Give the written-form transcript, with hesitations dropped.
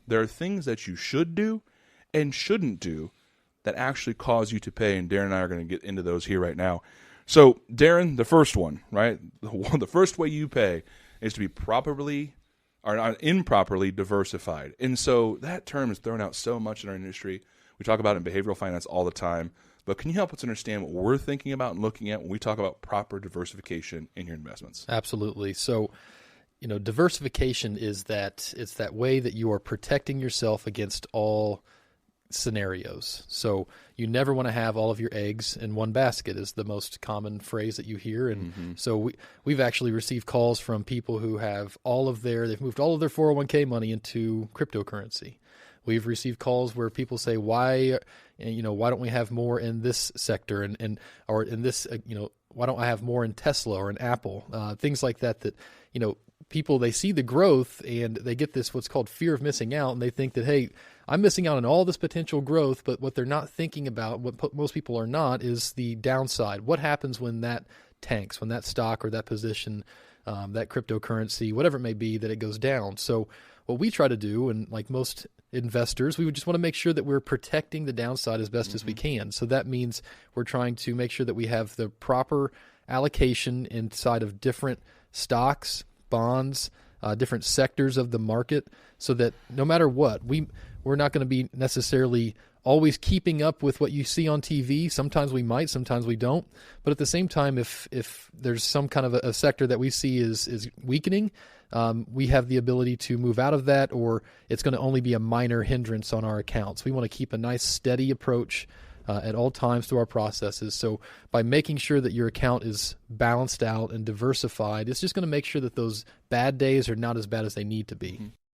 there are things that you should do and shouldn't do that actually cause you to pay, and Darren and I are going to get into those here right now. So, Darren, the first one, right? The first way you pay is to be properly or improperly diversified. And so that term is thrown out so much in our industry. We talk about it in behavioral finance all the time. But can you help us understand what we're thinking about and looking at when we talk about proper diversification in your investments? Absolutely. So, diversification is it's that way that you are protecting yourself against all scenarios. So you never want to have all of your eggs in one basket is the most common phrase that you hear. And so we've actually received calls from people who have they've moved all of their 401k money into cryptocurrency. We've received calls where people say, why don't we have more in this sector or in this, why don't I have more in Tesla or in Apple? Things like that, people, they see the growth and they get this, what's called fear of missing out. And they think that, hey, I'm missing out on all this potential growth, but what they're not thinking about, what most people are not, is the downside. What happens when that tanks, when that stock or that position, that cryptocurrency, whatever it may be, that it goes down. So what we try to do, and like most investors, we would just want to make sure that we're protecting the downside as best as we can. So that means we're trying to make sure that we have the proper allocation inside of different stocks, bonds, different sectors of the market, so that no matter what, we're not going to be necessarily always keeping up with what you see on TV. Sometimes we might, sometimes we don't. But at the same time, if there's some kind of a sector that we see is weakening, we have the ability to move out of that, or it's going to only be a minor hindrance on our accounts. We want to keep a nice steady approach at all times to our processes. So by making sure that your account is balanced out and diversified, it's just going to make sure that those bad days are not as bad as they need to be.